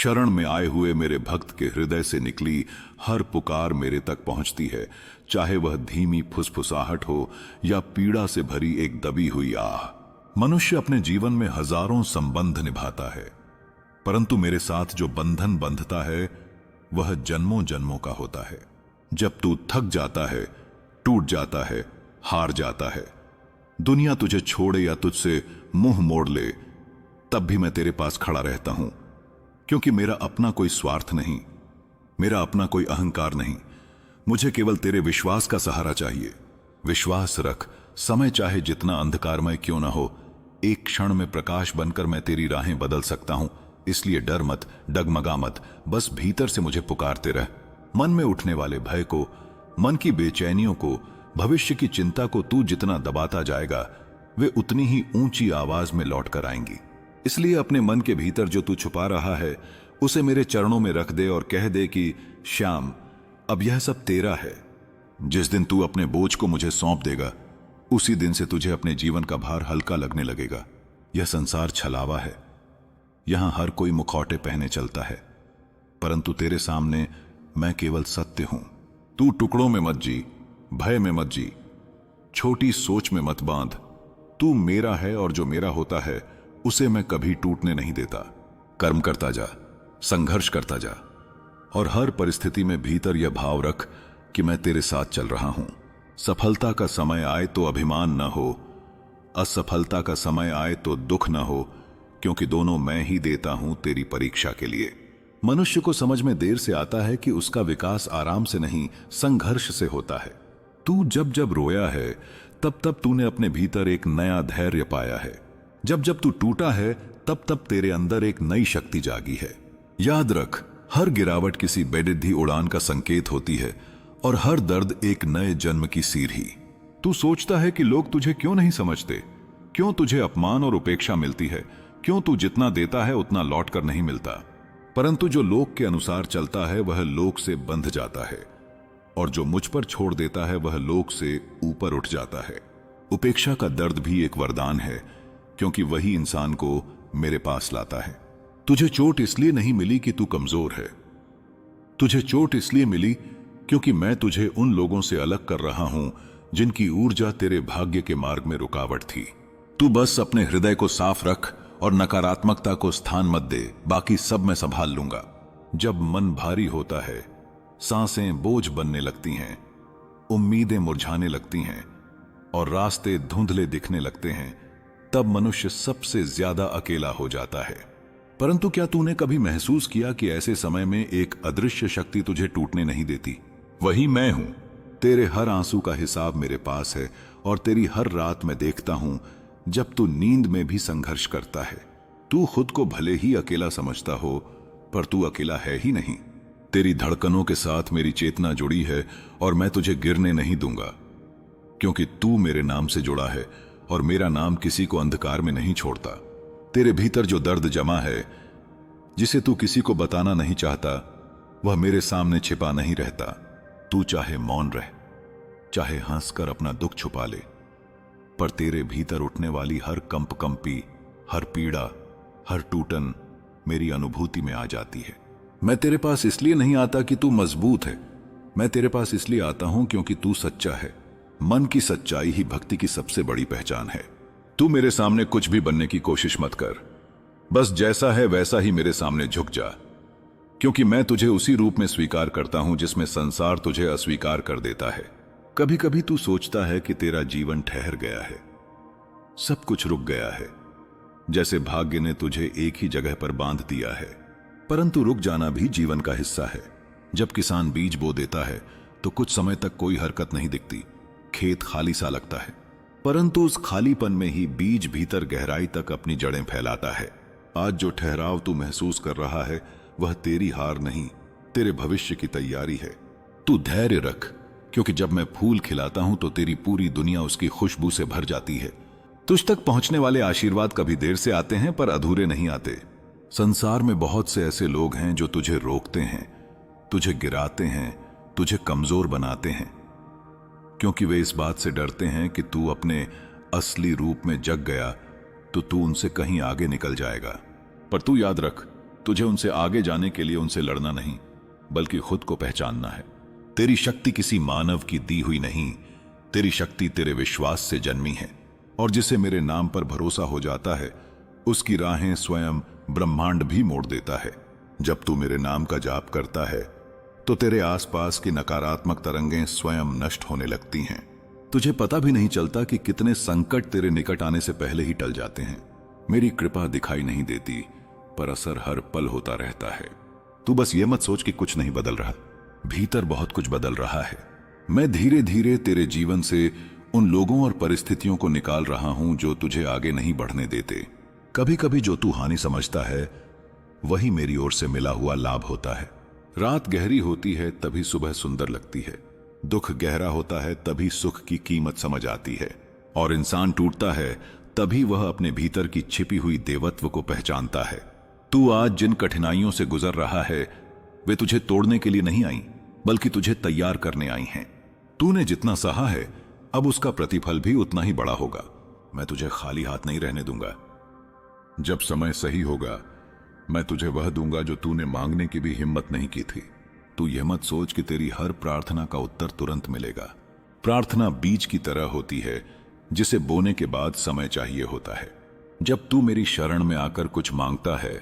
शरण में आए हुए मेरे भक्त के हृदय से निकली हर पुकार मेरे तक पहुंचती है, चाहे वह धीमी फुसफुसाहट हो या पीड़ा से भरी एक दबी हुई आह। मनुष्य अपने जीवन में हजारों संबंध निभाता है, परंतु मेरे साथ जो बंधन बंधता है वह जन्मों जन्मों का होता है। जब तू थक जाता है, टूट जाता है, हार जाता है, दुनिया तुझे छोड़े या तुझसे मुंह मोड़ ले, तब भी मैं तेरे पास खड़ा रहता हूं, क्योंकि मेरा अपना कोई स्वार्थ नहीं, मेरा अपना कोई अहंकार नहीं। मुझे केवल तेरे विश्वास का सहारा चाहिए। विश्वास रख, समय चाहे जितना अंधकारमय क्यों ना हो, एक क्षण में प्रकाश बनकर मैं तेरी राहें बदल सकता हूं। इसलिए डर मत, डगमगा मत, बस भीतर से मुझे पुकारते रह। मन में उठने वाले भय को, मन की बेचैनियों को, भविष्य की चिंता को तू जितना दबाता जाएगा, वे उतनी ही ऊंची आवाज में लौट कर आएंगी। इसलिए अपने मन के भीतर जो तू छुपा रहा है, उसे मेरे चरणों में रख दे और कह दे कि श्याम, अब यह सब तेरा है। जिस दिन तू अपने बोझ को मुझे सौंप देगा, उसी दिन से तुझे अपने जीवन का भार हल्का लगने लगेगा। यह संसार छलावा है, यहां हर कोई मुखौटे पहने चलता है, परंतु तेरे सामने मैं केवल सत्य हूं। तू टुकड़ों में मत जी, भय में मत जी, छोटी सोच में मत बांध। तू मेरा है और जो मेरा होता है उसे मैं कभी टूटने नहीं देता। कर्म करता जा, संघर्ष करता जा, और हर परिस्थिति में भीतर यह भाव रख कि मैं तेरे साथ चल रहा हूं। सफलता का समय आए तो अभिमान न हो, असफलता का समय आए तो दुख न हो, क्योंकि दोनों मैं ही देता हूं तेरी परीक्षा के लिए। मनुष्य को समझ में देर से आता है कि उसका विकास आराम से नहीं, संघर्ष से होता है। तू जब जब रोया है, तब तब तूने अपने भीतर एक नया धैर्य पाया है। जब जब तू टूटा है, तब तब तेरे अंदर एक नई शक्ति जागी है। याद रख, हर गिरावट किसी बेडिद्धी उड़ान का संकेत होती है, और हर दर्द एक नए जन्म की सीढ़ी। तू सोचता है कि लोग तुझे क्यों नहीं समझते, क्यों तुझे अपमान और उपेक्षा मिलती है, क्यों तू जितना देता है उतना लौट कर नहीं मिलता। परंतु जो लोक के अनुसार चलता है वह लोक से बंध जाता है, और जो मुझ पर छोड़ देता है वह लोक से ऊपर उठ जाता है। उपेक्षा का दर्द भी एक वरदान है, क्योंकि वही इंसान को मेरे पास लाता है। तुझे चोट इसलिए नहीं मिली कि तू कमजोर है, तुझे चोट इसलिए मिली क्योंकि मैं तुझे उन लोगों से अलग कर रहा हूं जिनकी ऊर्जा तेरे भाग्य के मार्ग में रुकावट थी। तू बस अपने हृदय को साफ रख और नकारात्मकता को स्थान मत दे, बाकी सब मैं संभाल लूंगा। जब मन भारी होता है, सांसें बोझ बनने लगती हैं, उम्मीदें मुरझाने लगती हैं और रास्ते धुंधले दिखने लगते हैं, तब मनुष्य सबसे ज्यादा अकेला हो जाता है। परंतु क्या तूने कभी महसूस किया कि ऐसे समय में एक अदृश्य शक्ति तुझे टूटने नहीं देती? वही मैं हूं। तेरे हर आंसू का हिसाब मेरे पास है, और तेरी हर रात मैं देखता हूं जब तू नींद में भी संघर्ष करता है। तू खुद को भले ही अकेला समझता हो, पर तू अकेला है ही नहीं। तेरी धड़कनों के साथ मेरी चेतना जुड़ी है, और मैं तुझे गिरने नहीं दूंगा, क्योंकि तू मेरे नाम से जुड़ा है, और मेरा नाम किसी को अंधकार में नहीं छोड़ता। तेरे भीतर जो दर्द जमा है, जिसे तू किसी को बताना नहीं चाहता, वह मेरे सामने छिपा नहीं रहता। तू चाहे मौन रह, चाहे हंसकर अपना दुख छुपा ले, पर तेरे भीतर उठने वाली हर कंपी, हर पीड़ा, हर टूटन मेरी अनुभूति में आ जाती है। मैं तेरे पास इसलिए नहीं आता कि तू मजबूत है, मैं तेरे पास इसलिए आता हूं क्योंकि तू सच्चा है। मन की सच्चाई ही भक्ति की सबसे बड़ी पहचान है। तू मेरे सामने कुछ भी बनने की कोशिश मत कर, बस जैसा है वैसा ही मेरे सामने झुक जा, क्योंकि मैं तुझे उसी रूप में स्वीकार करता हूं जिसमें संसार तुझे अस्वीकार कर देता है। कभी कभी तू सोचता है कि तेरा जीवन ठहर गया है, सब कुछ रुक गया है, जैसे भाग्य ने तुझे एक ही जगह पर बांध दिया है। परंतु रुक जाना भी जीवन का हिस्सा है। जब किसान बीज बो देता है तो कुछ समय तक कोई हरकत नहीं दिखती, खेत खाली सा लगता है, परंतु उस खालीपन में ही बीज भीतर गहराई तक अपनी जड़ें फैलाता है। आज जो ठहराव तू महसूस कर रहा है वह तेरी हार नहीं, तेरे भविष्य की तैयारी है। तू धैर्य रख, क्योंकि जब मैं फूल खिलाता हूं तो तेरी पूरी दुनिया उसकी खुशबू से भर जाती है। तुझ तक पहुंचने वाले आशीर्वाद कभी देर से आते हैं, पर अधूरे नहीं आते। संसार में बहुत से ऐसे लोग हैं जो तुझे रोकते हैं, तुझे गिराते हैं, तुझे कमजोर बनाते हैं, क्योंकि वे इस बात से डरते हैं कि तू अपने असली रूप में जग गया तो तू उनसे कहीं आगे निकल जाएगा। पर तू याद रख, तुझे उनसे आगे जाने के लिए उनसे लड़ना नहीं, बल्कि खुद को पहचानना है। तेरी शक्ति किसी मानव की दी हुई नहीं, तेरी शक्ति तेरे विश्वास से जन्मी है। और जिसे मेरे नाम पर भरोसा हो जाता है, उसकी राहें स्वयं ब्रह्मांड भी मोड़ देता है। जब तू मेरे नाम का जाप करता है तो तेरे आसपास की नकारात्मक तरंगें स्वयं नष्ट होने लगती हैं। तुझे पता भी नहीं चलता कि कितने संकट तेरे निकट आने से पहले ही टल जाते हैं। मेरी कृपा दिखाई नहीं देती, पर असर हर पल होता रहता है। तू बस ये मत सोच कि कुछ नहीं बदल रहा, भीतर बहुत कुछ बदल रहा है। मैं धीरे धीरे तेरे जीवन से उन लोगों और परिस्थितियों को निकाल रहा हूं जो तुझे आगे नहीं बढ़ने देते। कभी कभी जो तू हानि समझता है, वही मेरी ओर से मिला हुआ लाभ होता है। रात गहरी होती है तभी सुबह सुंदर लगती है, दुख गहरा होता है तभी सुख की कीमत समझ आती है, और इंसान टूटता है तभी वह अपने भीतर की छिपी हुई देवत्व को पहचानता है। तू आज जिन कठिनाइयों से गुजर रहा है, वे तुझे तोड़ने के लिए नहीं आई, बल्कि तुझे तैयार करने आई हैं। तूने जितना सहा है, अब उसका प्रतिफल भी उतना ही बड़ा होगा। मैं तुझे खाली हाथ नहीं रहने दूंगा। जब समय सही होगा, मैं तुझे वह दूंगा जो तूने मांगने की भी हिम्मत नहीं की थी। तू यह मत सोच कि तेरी हर प्रार्थना का उत्तर तुरंत मिलेगा। प्रार्थना बीज की तरह होती है, जिसे बोने के बाद समय चाहिए होता है। जब तू मेरी शरण में आकर कुछ मांगता है,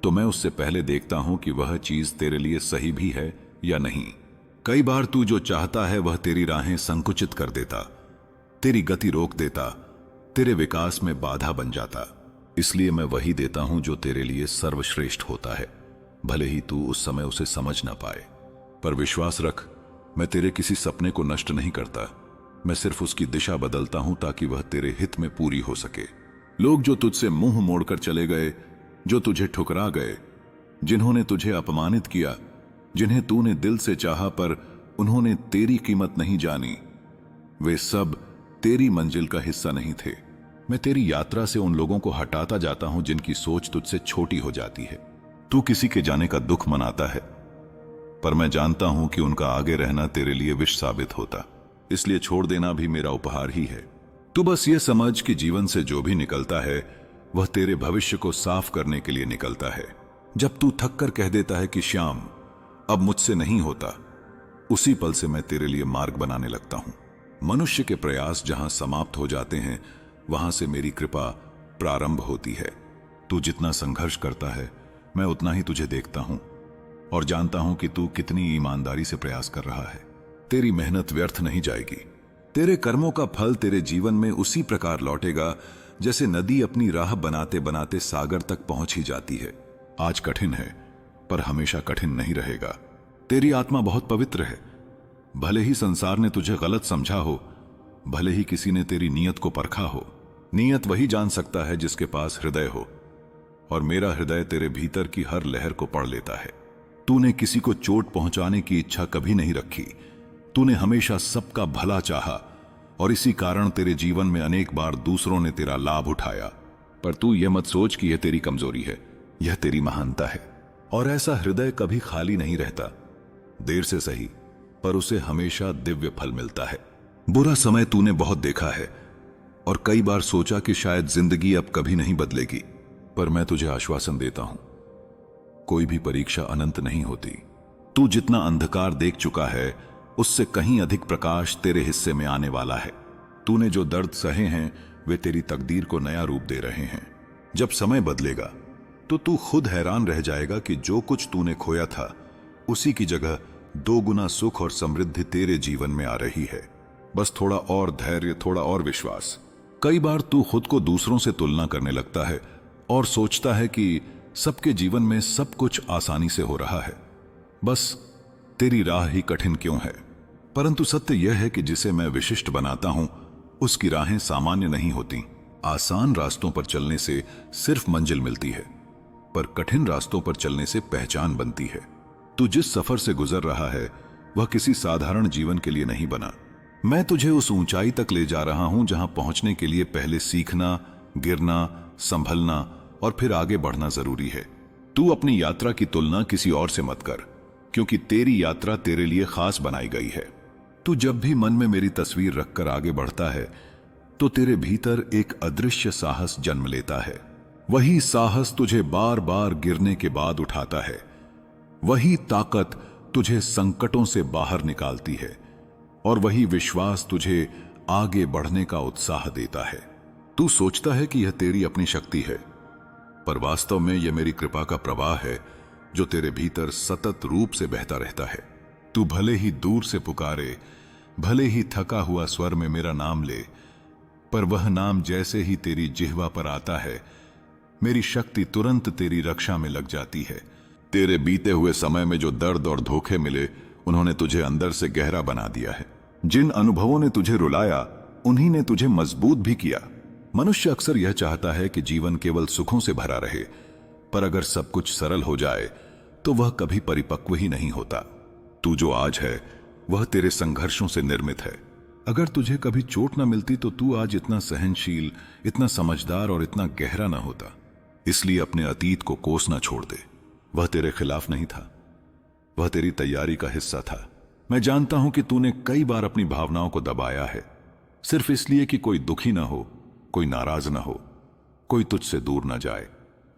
तो मैं उससे पहले देखता हूं कि वह चीज तेरे लिए सही भी है या नहीं। कई बार तू जो चाहता है वह तेरी राहें संकुचित कर देता, तेरी गति रोक देता, तेरे विकास में बाधा बन जाता। इसलिए मैं वही देता हूं जो तेरे लिए सर्वश्रेष्ठ होता है, भले ही तू उस समय उसे समझ ना पाए। पर विश्वास रख, मैं तेरे किसी सपने को नष्ट नहीं करता। मैं सिर्फ उसकी दिशा बदलता हूं ताकि वह तेरे हित में पूरी हो सके। लोग जो तुझसे मुंह मोड़कर चले गए, जो तुझे ठुकरा गए, जिन्होंने तुझे अपमानित किया, जिन्हें तूने दिल से चाहा पर उन्होंने तेरी कीमत नहीं जानी, वे सब तेरी मंजिल का हिस्सा नहीं थे। मैं तेरी यात्रा से उन लोगों को हटाता जाता हूं जिनकी सोच तुझसे छोटी हो जाती है। तू किसी के जाने का दुख मनाता है, पर मैं जानता हूं कि उनका आगे रहना तेरे लिए विष साबित होता, इसलिए छोड़ देना भी मेरा उपहार ही है। तू बस ये समझ कि जीवन से जो भी निकलता है, वह तेरे भविष्य को साफ करने के लिए निकलता है। जब तू थक कर कह देता है कि श्याम, अब मुझसे नहीं होता, उसी पल से मैं तेरे लिए मार्ग बनाने लगता हूं। मनुष्य के प्रयास जहां समाप्त हो जाते हैं, वहां से मेरी कृपा प्रारंभ होती है। तू जितना संघर्ष करता है, मैं उतना ही तुझे देखता हूं और जानता हूं कि तू कितनी ईमानदारी से प्रयास कर रहा है। तेरी मेहनत व्यर्थ नहीं जाएगी। तेरे कर्मों का फल तेरे जीवन में उसी प्रकार लौटेगा जैसे नदी अपनी राह बनाते बनाते सागर तक पहुंच ही जाती है। आज कठिन है, पर हमेशा कठिन नहीं रहेगा। तेरी आत्मा बहुत पवित्र है। भले ही संसार ने तुझे गलत समझा हो, भले ही किसी ने तेरी नीयत को परखा हो, नीयत वही जान सकता है जिसके पास हृदय हो, और मेरा हृदय तेरे भीतर की हर लहर को पढ़ लेता है। तूने किसी को चोट पहुंचाने की इच्छा कभी नहीं रखी। तूने हमेशा सबका भला चाहा, और इसी कारण तेरे जीवन में अनेक बार दूसरों ने तेरा लाभ उठाया। पर तू यह मत सोच कि यह तेरी कमजोरी है, यह तेरी महानता है। और ऐसा हृदय कभी खाली नहीं रहता। देर से सही, पर उसे हमेशा दिव्य फल मिलता है। बुरा समय तूने बहुत देखा है, और कई बार सोचा कि शायद जिंदगी अब कभी नहीं बदलेगी। पर मैं तुझे आश्वासन देता हूं, कोई भी परीक्षा अनंत नहीं होती। तू जितना अंधकार देख चुका है, उससे कहीं अधिक प्रकाश तेरे हिस्से में आने वाला है। तूने जो दर्द सहे हैं, वे तेरी तकदीर को नया रूप दे रहे हैं। जब समय बदलेगा तो तू खुद हैरान रह जाएगा कि जो कुछ तूने खोया था, उसी की जगह 2 गुना सुख और समृद्धि तेरे जीवन में आ रही है। बस थोड़ा और धैर्य, थोड़ा और विश्वास। कई बार तू खुद को दूसरों से तुलना करने लगता है और सोचता है कि सबके जीवन में सब कुछ आसानी से हो रहा है, बस तेरी राह ही कठिन क्यों है। परंतु सत्य यह है कि जिसे मैं विशिष्ट बनाता हूं, उसकी राहें सामान्य नहीं होती। आसान रास्तों पर चलने से सिर्फ मंजिल मिलती है, पर कठिन रास्तों पर चलने से पहचान बनती है। तू जिस सफर से गुजर रहा है, वह किसी साधारण जीवन के लिए नहीं बना। मैं तुझे उस ऊंचाई तक ले जा रहा हूं जहां पहुंचने के लिए पहले सीखना, गिरना, संभलना और फिर आगे बढ़ना जरूरी है। तू अपनी यात्रा की तुलना किसी और से मत कर, क्योंकि तेरी यात्रा तेरे लिए खास बनाई गई है। तू जब भी मन में मेरी तस्वीर रखकर आगे बढ़ता है, तो तेरे भीतर एक अदृश्य साहस जन्म लेता है। वही साहस तुझे बार बार गिरने के बाद उठाता है। वही ताकत तुझे संकटों से बाहर निकालती है और वही विश्वास तुझे आगे बढ़ने का उत्साह देता है। तू सोचता है कि यह तेरी अपनी शक्ति है, पर वास्तव में यह मेरी कृपा का प्रवाह है जो तेरे भीतर सतत रूप से बहता रहता है। तू भले ही दूर से पुकारे, भले ही थका हुआ स्वर में मेरा नाम ले, पर वह नाम जैसे ही तेरी जिह्वा पर आता है, मेरी शक्ति तुरंत तेरी रक्षा में लग जाती है। तेरे बीते हुए समय में जो दर्द और धोखे मिले, उन्होंने तुझे अंदर से गहरा बना दिया है। जिन अनुभवों ने तुझे रुलाया, उन्हीं ने तुझे मजबूत भी किया। मनुष्य अक्सर यह चाहता है कि जीवन केवल सुखों से भरा रहे, पर अगर सब कुछ सरल हो जाए तो वह कभी परिपक्व ही नहीं होता। तू जो आज है वह तेरे संघर्षों से निर्मित है। अगर तुझे कभी चोट न मिलती तो तू आज इतना सहनशील, इतना समझदार और इतना गहरा न होता। इसलिए अपने अतीत को कोसना छोड़ दे। वह तेरे खिलाफ नहीं था, वह तेरी तैयारी का हिस्सा था। मैं जानता हूं कि तूने कई बार अपनी भावनाओं को दबाया है, सिर्फ इसलिए कि कोई दुखी ना हो, कोई नाराज ना हो, कोई तुझसे दूर ना जाए।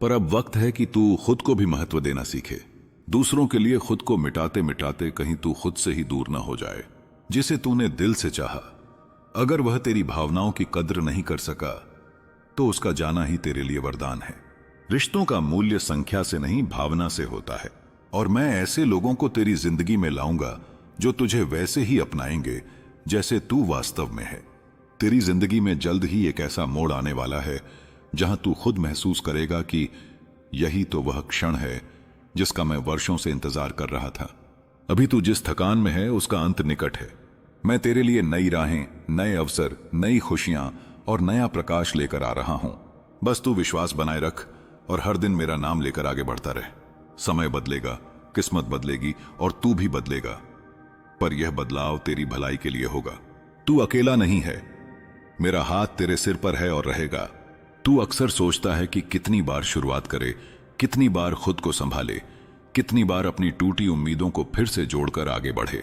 पर अब वक्त है कि तू खुद को भी महत्व देना सीखे। दूसरों के लिए खुद को मिटाते मिटाते कहीं तू खुद से ही दूर ना हो जाए। जिसे तूने दिल से चाहा, अगर वह तेरी भावनाओं की कद्र नहीं कर सका तो उसका जाना ही तेरे लिए वरदान है। रिश्तों का मूल्य संख्या से नहीं, भावना से होता है। और मैं ऐसे लोगों को तेरी जिंदगी में लाऊंगा जो तुझे वैसे ही अपनाएंगे जैसे तू वास्तव में है। तेरी जिंदगी में जल्द ही एक ऐसा मोड़ आने वाला है जहां तू खुद महसूस करेगा कि यही तो वह क्षण है जिसका मैं वर्षों से इंतजार कर रहा था। अभी तू जिस थकान में है उसका अंत निकट है। मैं तेरे लिए नई राहें, नए अवसर, नई खुशियां और नया प्रकाश लेकर आ रहा हूं। बस तू विश्वास बनाए रख और हर दिन मेरा नाम लेकर आगे बढ़ता रहे। समय बदलेगा, किस्मत बदलेगी और तू भी बदलेगा, पर यह बदलाव तेरी भलाई के लिए होगा। तू अकेला नहीं है, मेरा हाथ तेरे सिर पर है और रहेगा। तू अक्सर सोचता है कि कितनी बार शुरुआत करे, कितनी बार खुद को संभाले, कितनी बार अपनी टूटी उम्मीदों को फिर से जोड़कर आगे बढ़े।